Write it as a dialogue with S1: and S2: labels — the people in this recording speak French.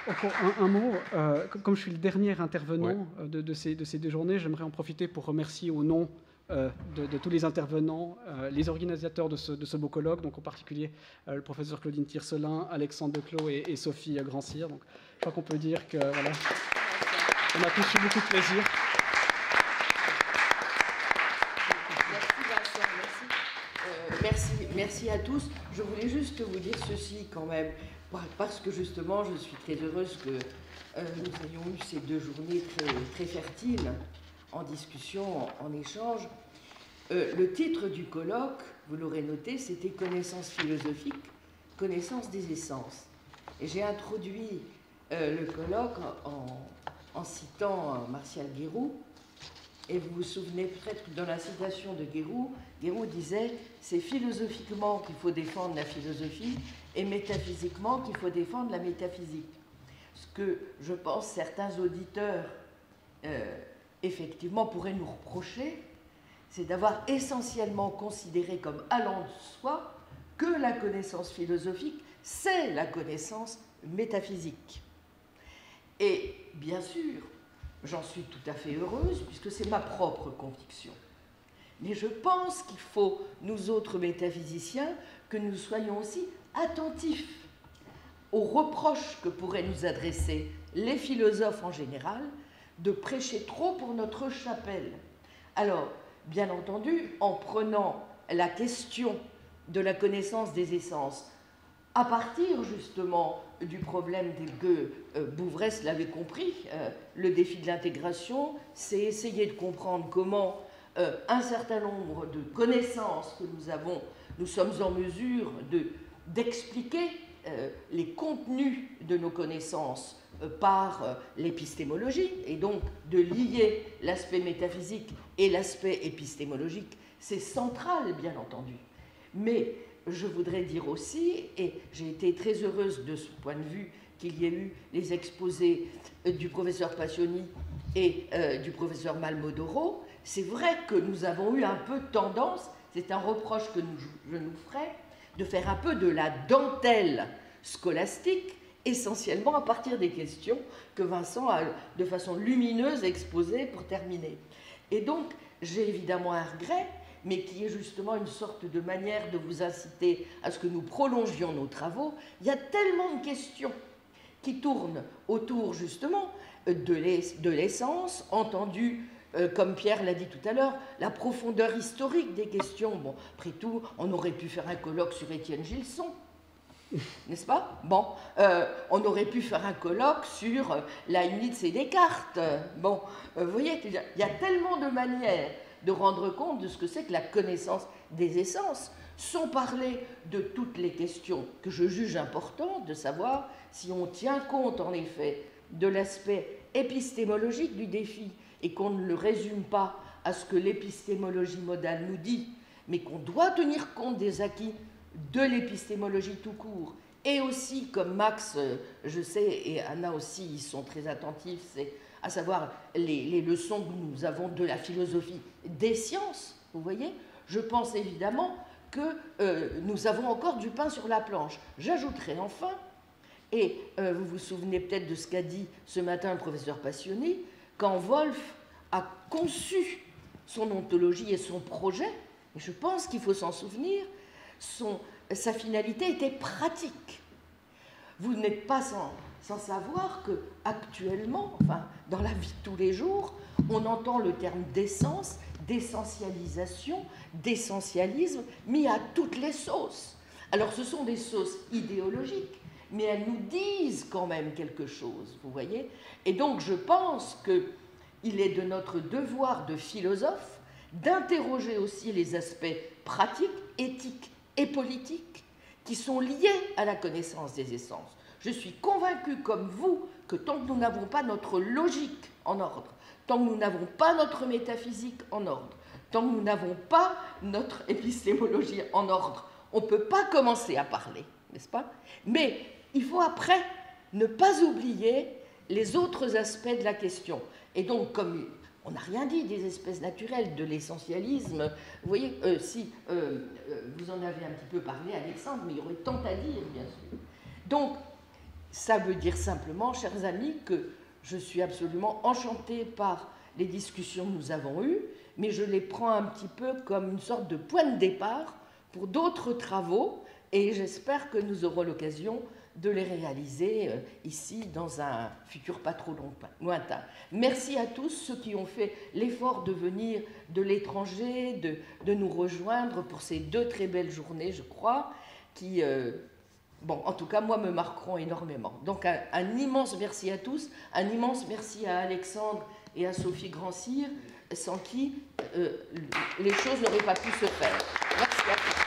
S1: encore un mot. Comme je suis le dernier intervenant de ces 2 journées, j'aimerais en profiter pour remercier au nom de tous les intervenants, les organisateurs de ce beau colloque, donc en particulier le professeur Claudine Tiercelin, Alexandre Declos et Sophie Grand-Cyr. Donc, je crois qu'on peut dire que voilà, on a tous eu beaucoup de plaisir.
S2: Merci à tous. Je voulais juste vous dire ceci quand même, parce que justement je suis très heureuse que nous ayons eu ces 2 journées très fertiles en discussion, en échange. Le titre du colloque, vous l'aurez noté, c'était « Connaissance philosophique, connaissance des essences ». Et j'ai introduit le colloque en citant Martial Guéroult. Et vous vous souvenez peut-être que dans la citation de Guéroult disait « C'est philosophiquement qu'il faut défendre la philosophie et métaphysiquement qu'il faut défendre la métaphysique ». Ce que je pense certains auditeurs effectivement pourraient nous reprocher, c'est d'avoir essentiellement considéré comme allant de soi que la connaissance philosophique, c'est la connaissance métaphysique. Et bien sûr, j'en suis tout à fait heureuse, puisque c'est ma propre conviction. Mais je pense qu'il faut, nous autres métaphysiciens, que nous soyons aussi attentifs aux reproches que pourraient nous adresser les philosophes en général, de prêcher trop pour notre chapelle. Alors, bien entendu, en prenant la question de la connaissance des essences, à partir justement du problème que Bouvresse l'avait compris, le défi de l'intégration, c'est essayer de comprendre comment un certain nombre de connaissances que nous avons, nous sommes en mesure d'expliquer les contenus de nos connaissances par l'épistémologie, et donc de lier l'aspect métaphysique et l'aspect épistémologique, c'est central, bien entendu. Mais je voudrais dire aussi, et j'ai été très heureuse de ce point de vue, qu'il y ait eu les exposés du professeur Passioni et du professeur Malmodoro, c'est vrai que nous avons eu un peu tendance, c'est un reproche que je nous ferai, de faire un peu de la dentelle scolastique, essentiellement à partir des questions que Vincent a de façon lumineuse exposées pour terminer. Et donc, j'ai évidemment un regret, mais qui est justement une sorte de manière de vous inciter à ce que nous prolongions nos travaux. Il y a tellement de questions qui tournent autour justement de l'essence, entendu, comme Pierre l'a dit tout à l'heure, la profondeur historique des questions. Bon, après tout, on aurait pu faire un colloque sur Étienne Gilson, n'est-ce pas? Bon, on aurait pu faire un colloque sur Leibniz et Descartes. Bon, vous voyez, il y a tellement de manières de rendre compte de ce que c'est que la connaissance des essences, sans parler de toutes les questions que je juge importantes, de savoir si on tient compte en effet de l'aspect épistémologique du défi et qu'on ne le résume pas à ce que l'épistémologie modale nous dit, mais qu'on doit tenir compte des acquis de l'épistémologie tout court, et aussi, comme Max, je sais, et Anna aussi, ils sont très attentifs, c'est à savoir les leçons que nous avons de la philosophie des sciences, vous voyez. Je pense évidemment que nous avons encore du pain sur la planche. J'ajouterai enfin, et vous vous souvenez peut-être de ce qu'a dit ce matin le professeur Passioni, quand Wolff a conçu son ontologie et son projet, et je pense qu'il faut s'en souvenir, sa finalité était pratique. Vous n'êtes pas sans savoir qu'actuellement, enfin, dans la vie de tous les jours, on entend le terme d'essence, d'essentialisation, d'essentialisme mis à toutes les sauces. Alors ce sont des sauces idéologiques, mais elles nous disent quand même quelque chose, vous voyez. Et donc je pense qu'il est de notre devoir de philosophe d'interroger aussi les aspects pratiques, éthiques et politiques qui sont liés à la connaissance des essences. Je suis convaincue, comme vous, que tant que nous n'avons pas notre logique en ordre, tant que nous n'avons pas notre métaphysique en ordre, tant que nous n'avons pas notre épistémologie en ordre, on ne peut pas commencer à parler, n'est-ce pas? Mais il faut après ne pas oublier les autres aspects de la question. Et donc, comme on n'a rien dit des espèces naturelles, de l'essentialisme, vous voyez, si vous en avez un petit peu parlé, Alexandre, mais il y aurait tant à dire, bien sûr. Donc, Ça veut dire simplement, chers amis, que je suis absolument enchantée par les discussions que nous avons eues, mais je les prends un petit peu comme une sorte de point de départ pour d'autres travaux, et j'espère que nous aurons l'occasion de les réaliser ici dans un futur pas trop lointain. Merci à tous ceux qui ont fait l'effort de venir de l'étranger, de nous rejoindre pour ces 2 très belles journées, je crois, qui, bon, en tout cas, moi, me marqueront énormément. Donc, un immense merci à tous, un immense merci à Alexandre et à Sophie Grand-Cyr, sans qui les choses n'auraient pas pu se faire. Merci à tous.